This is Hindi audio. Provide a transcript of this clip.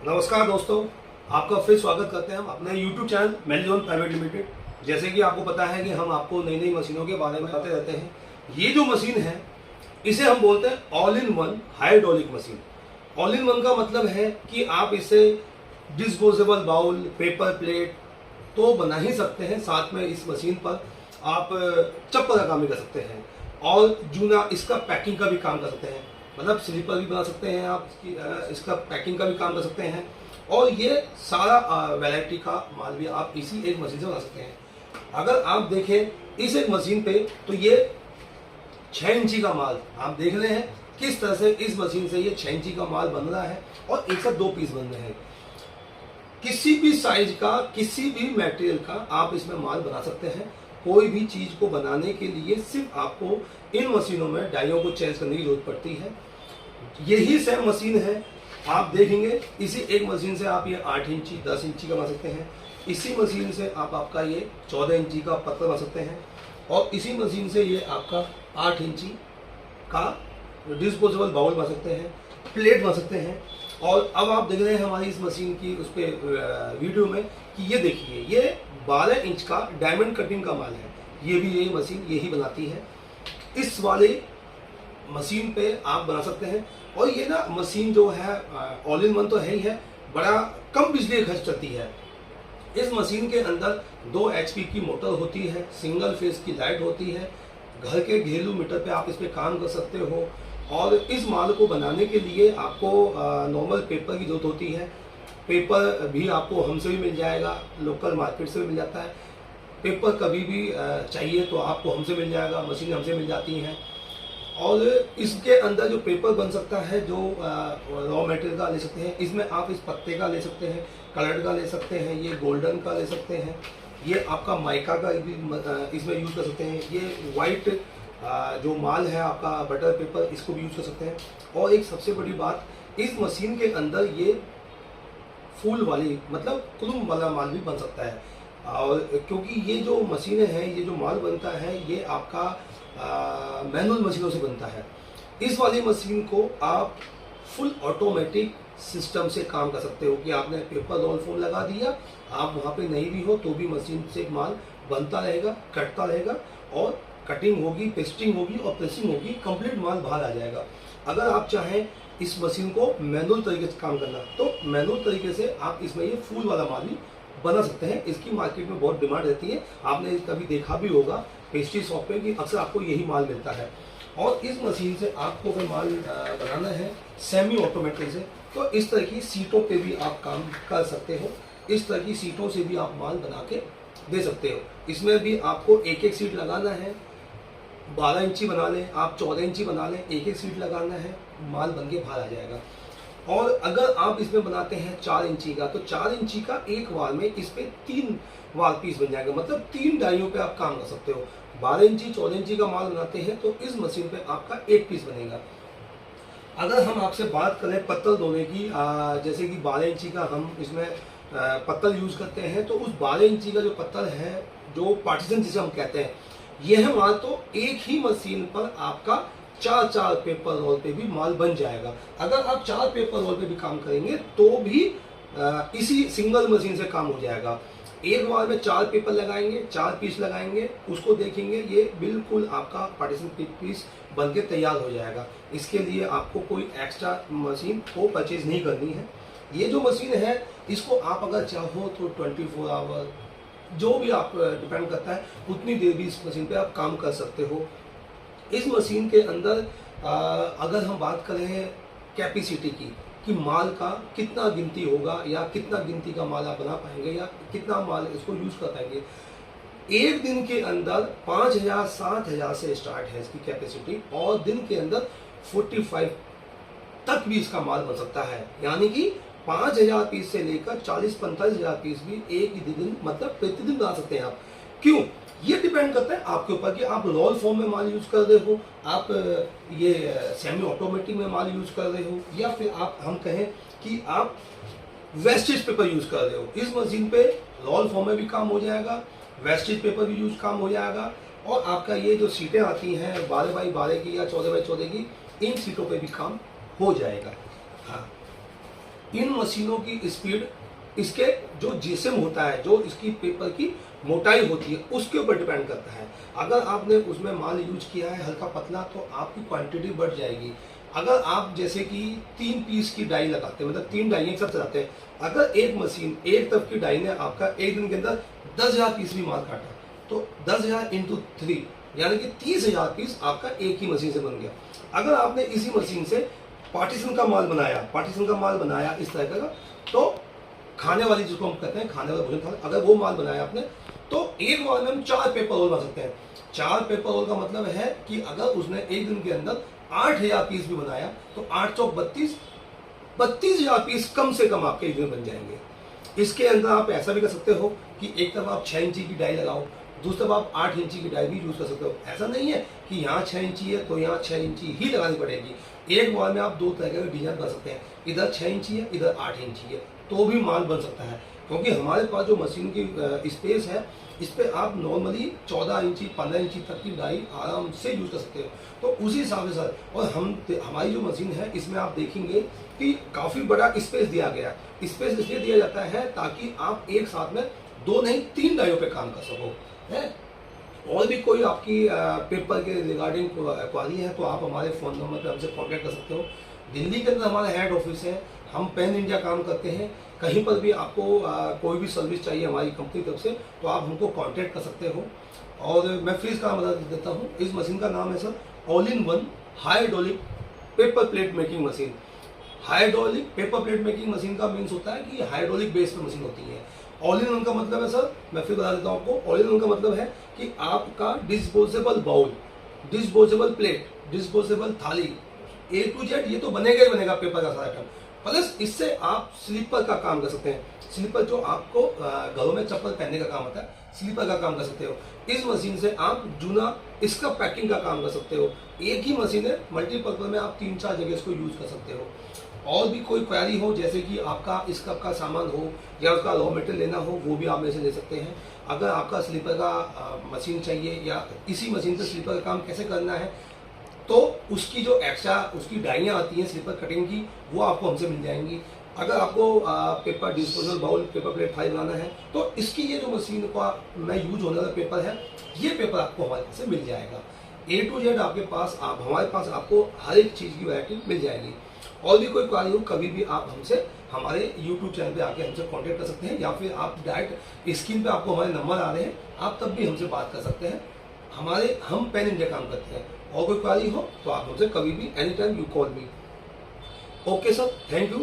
नमस्कार दोस्तों, आपका फिर स्वागत करते हैं हम अपने YouTube चैनल मेलजोन प्राइवेट लिमिटेड। जैसे कि आपको पता है कि हम आपको नई नई मशीनों के बारे में बताते रहते हैं। ये जो मशीन है इसे हम बोलते हैं all in one hydraulic machine. All in one का मतलब है कि आप इसे डिस्पोजेबल बाउल, पेपर प्लेट तो बना ही सकते हैं, साथ में इस मशीन पर आप चप्पल का काम भी कर सकते हैं और जूना इसका पैकिंग का भी काम कर सकते हैं। मतलब स्लीपर भी बना सकते हैं आप, इसका पैकिंग का भी काम कर सकते हैं और ये सारा वैरायटी का माल भी आप इसी एक मशीन से बना सकते हैं। अगर आप देखें इस एक मशीन पे तो ये 6 इंची का माल आप देख रहे हैं किस तरह से इस मशीन से ये 6 इंची का माल बन रहा है और एक साथ 2 पीस बन रहे हैं। किसी भी साइज का, किसी भी मटेरियल का आप इसमें माल बना सकते हैं। कोई भी चीज को बनाने के लिए सिर्फ आपको इन मशीनों में डाइयों को चेंज करने की जरूरत पड़ती है। यही सेम मशीन है, आप देखेंगे इसी एक मशीन से आप ये 8 इंची 10 इंची का बना सकते हैं। इसी मशीन से आप आपका ये 14 इंची का पत्थर बना सकते हैं और इसी मशीन से ये आपका 8 इंची का डिस्पोजेबल बाउल बना सकते हैं, प्लेट बना सकते हैं। और अब आप देख रहे हैं हमारी इस मशीन की उस पर वीडियो में कि ये देखिए ये 12 इंच का डायमंड कटिंग का माल है। ये भी यही मशीन यही बनाती है। इस वाले मशीन पे आप बना सकते हैं और ये ना मशीन जो है ऑल इन वन तो है ही है, बड़ा कम बिजली खर्च करती है। इस मशीन के अंदर 2 HP की मोटर होती है, सिंगल फेज की लाइट होती है। घर के घरेलू मीटर पे आप इस पे काम कर सकते हो और इस माल को बनाने के लिए आपको नॉर्मल पेपर की जरूरत होती है। पेपर भी आपको हमसे भी मिल जाएगा, लोकल मार्केट से भी मिल जाता है। पेपर कभी भी चाहिए तो आपको हमसे मिल जाएगा, मशीन हमसे मिल जाती हैं। और इसके अंदर जो पेपर बन सकता है, जो रॉ मटेरियल का ले सकते हैं, इसमें आप इस पत्ते का ले सकते हैं, कलर्ड का ले सकते हैं, ये गोल्डन का ले सकते हैं, ये आपका माइका का भी इसमें यूज़ कर सकते हैं। ये वाइट जो माल है आपका बटर पेपर, इसको भी यूज़ कर सकते हैं। और एक सबसे बड़ी बात, इस मशीन के अंदर ये फूल वाली मतलब कुलुम वाला माल भी बन सकता है। और क्योंकि ये जो मशीनें हैं, ये जो माल बनता है, ये आपका मैनुअल मशीनों से बनता है। इस वाली मशीन को आप फुल ऑटोमेटिक सिस्टम से काम कर सकते हो कि आपने पेपर रोल फॉर्म लगा दिया, आप वहाँ पे नहीं भी हो तो भी मशीन से माल बनता रहेगा, कटता रहेगा और कटिंग होगी, पेस्टिंग होगी और प्रेसिंग होगी, कंप्लीट माल बाहर आ जाएगा। अगर आप चाहें इस मशीन को मैनुअल तरीके से काम करना तो मैनुअल तरीके से आप इसमें ये फूल वाला माल भी बना सकते हैं। इसकी मार्केट में बहुत डिमांड रहती है, आपने कभी देखा भी होगा पेस्ट्री शॉप पे कि अक्सर आपको यही माल मिलता है। और इस मशीन से आपको अगर माल बनाना है सेमी ऑटोमेटिक से तो इस तरह की सीटों पे भी आप काम कर सकते हो। इस तरह की सीटों से भी आप माल बना के दे सकते हो। इसमें भी आपको एक एक सीट लगाना है, 12 इंची बना लें आप, 14 इंची बना लें, एक एक सीट लगाना है, माल बन के बाहर आ जाएगा। और अगर आप इसमें बनाते हैं 4 इंची का तो 4 इंची का एक वाल में इस पे 3 वाल पीस बन जाएगा, मतलब 3 डाइयों पे आप काम कर सकते हो। 12 इंची 14 इंची का माल बनाते हैं तो इस मशीन पे आपका एक पीस बनेगा। अगर हम आपसे बात करें पत्तल धोने की, जैसे कि 12 इंची का हम इसमें पत्तल यूज करते हैं, तो उस 12 इंची का जो पत्तल है, जो पार्टीशन जिसे हम कहते हैं, यह माल तो एक ही मशीन पर आपका 4 पेपर रोल पे भी माल बन जाएगा। अगर आप 4 पेपर रोल पे भी काम करेंगे तो भी इसी सिंगल मशीन से काम हो जाएगा। एक बार में 4 पेपर लगाएंगे, 4 पीस लगाएंगे, उसको देखेंगे, ये बिल्कुल आपका पार्टीशन पीस बन के तैयार हो जाएगा। इसके लिए आपको कोई एक्स्ट्रा मशीन को परचेज नहीं करनी है। ये जो मशीन है इसको आप अगर चाहो तो 24 आवर, जो भी आप डिपेंड करता है उतनी देर भी इस मशीन पे आप काम कर सकते हो। इस मशीन के अंदर अगर हम बात करें कैपेसिटी की कि माल का कितना गिनती होगा या कितना गिनती का माल आप बना पाएंगे या कितना माल इसको यूज कर पाएंगे, एक दिन के अंदर 5000 7000 से स्टार्ट है इसकी कैपेसिटी और दिन के अंदर 45 तक भी इसका माल बन सकता है। यानी कि 5000 पीस से लेकर 40-45 पीस भी एक ही दिन मतलब प्रतिदिन बना सकते हैं आप। क्यों? ये डिपेंड करता है आपके ऊपर कि आप रोल फॉर्म में माल यूज कर रहे हो, आप ये सेमी ऑटोमेटिक में माल यूज कर रहे हो, या फिर आप हम कहें कि आप वेस्टेज पेपर यूज कर रहे हो। इस मशीन पे रोल फॉर्म में भी काम हो जाएगा, वेस्टेज पेपर भी यूज काम हो जाएगा और आपका ये जो सीटें आती हैं 12x12 की या 14x14 की, इन सीटों पे भी काम हो जाएगा। हाँ, इन मशीनों की स्पीड इसके जो जीएसएम होता है, जो इसकी पेपर की मोटाई होती है, उसके ऊपर डिपेंड करता है। अगर आपने उसमें माल यूज किया है हल्का पतला तो आपकी क्वांटिटी बढ़ जाएगी। अगर आप जैसे कि 3 पीस की डाई लगाते हैं, मतलब 3 डाई एक साथ चलाते हैं, अगर एक मशीन एक तरफ की डाई ने आपका एक दिन के अंदर 10,000 पीस भी माल काटा तो 10,000 इंटू 3 यानी कि 30,000 पीस आपका एक ही मशीन से बन गया। अगर आपने इसी मशीन से पार्टीशन का माल बनाया इस तरह का, तो खाने वाली जिसको हम कहते हैं खाने वाला भोजन थाल, अगर वो माल बनाया आपने तो एक बार में हम 4 पेपर रोल बना सकते हैं। 4 पेपर रोल का मतलब है कि अगर उसने एक दिन के अंदर 8,000 पीस भी बनाया तो 8 चौक 32,000 पीस कम से कम आपके एक दिन बन जाएंगे। इसके अंदर आप ऐसा भी कर सकते हो कि एक तरफ आप 6 इंची की डाई लगाओ, दूसरी तरफ आप 8 इंची की डाई भी यूज कर सकते हो। ऐसा नहीं है कि यहाँ 6 इंची है तो यहाँ 6 इंची ही लगानी पड़ेगी। एक बार में आप 2 तरह के डिजाइन कर सकते हैं, इधर 6 इंची है, इधर 8 इंची है, तो भी माल बन सकता है। क्योंकि हमारे पास जो मशीन की स्पेस है, इस पर आप नॉर्मली 14 इंची 15 इंची तक की डाई आराम से यूज कर सकते हो। तो उसी हिसाब से सर, और हमारी जो मशीन है इसमें आप देखेंगे कि काफ़ी बड़ा स्पेस दिया गया है। स्पेस इसलिए दिया जाता है ताकि आप एक साथ में 2 नहीं 3 डाइयों पे काम कर सको है। और भी कोई आपकी पेपर के रिगार्डिंग क्वारी है तो आप हमारे फ़ोन नंबर पर हमसे कॉन्टैक्ट कर सकते हो। दिल्ली के अंदर हमारा हेड ऑफिस है, हम पैन इंडिया काम करते हैं। कहीं पर भी आपको कोई भी सर्विस चाहिए हमारी कंपनी तरफ से तो आप हमको कांटेक्ट कर सकते हो। और मैं फ्रीज का बता देता हूँ, इस मशीन का नाम है sir all in one hydraulic paper plate making machine. Hydraulic paper plate making machine का मीन्स होता है कि हाइड्रोलिक बेस पर मशीन होती है। ऑल इन वन का मतलब है सर, मैं फिर बता देता हूँ आपको, ऑल इन वन का मतलब है कि आपका disposable bowl, disposable plate, disposable थाली, A to Z ये तो बनेगा ही बनेगा पेपर का सारा आइटम। प्लस इससे आप स्लीपर का काम कर सकते हैं। स्लीपर जो आपको घरों में चप्पल पहनने का काम होता है, स्लीपर का काम कर सकते हो। इस मशीन से आप जूना इसका पैकिंग का काम कर सकते हो। एक ही मशीन है, मल्टीपर्पज में आप 3-4 जगह इसको यूज कर सकते हो। और भी कोई क्वेरी हो, जैसे कि आपका इस कप का सामान हो या उसका रॉ मटेरियल लेना हो, वो भी आप मेरे से ले सकते हैं। अगर आपका स्लीपर का मशीन चाहिए या इसी मशीन से स्लीपर का काम कैसे करना है, तो उसकी जो एक्स्ट्रा उसकी डाइयाँ आती हैं स्लीपर कटिंग की, वो आपको हमसे मिल जाएंगी। अगर आपको paper disposal bowl, paper plate थाली बनाना है तो इसकी ये जो मशीन का मैं यूज होने वाला पेपर है, ये पेपर आपको हमारे पास से मिल जाएगा। A to Z आपके पास, आप हमारे पास आपको हर एक चीज़ की वैरायटी मिल जाएगी। और भी कोई क्वारी हो, कभी भी आप हमसे हमारे YouTube चैनल पे आके हमसे कांटेक्ट कर सकते हैं, या फिर आप डायरेक्ट स्क्रीन पे आपको हमारे नंबर आ रहे हैं, आप तब भी हमसे बात कर सकते हैं। हम पैन इंडिया काम करते हैं। और कोई क्वारी हो तो आप हमसे कभी भी any time you call me. Okay sir, thank you.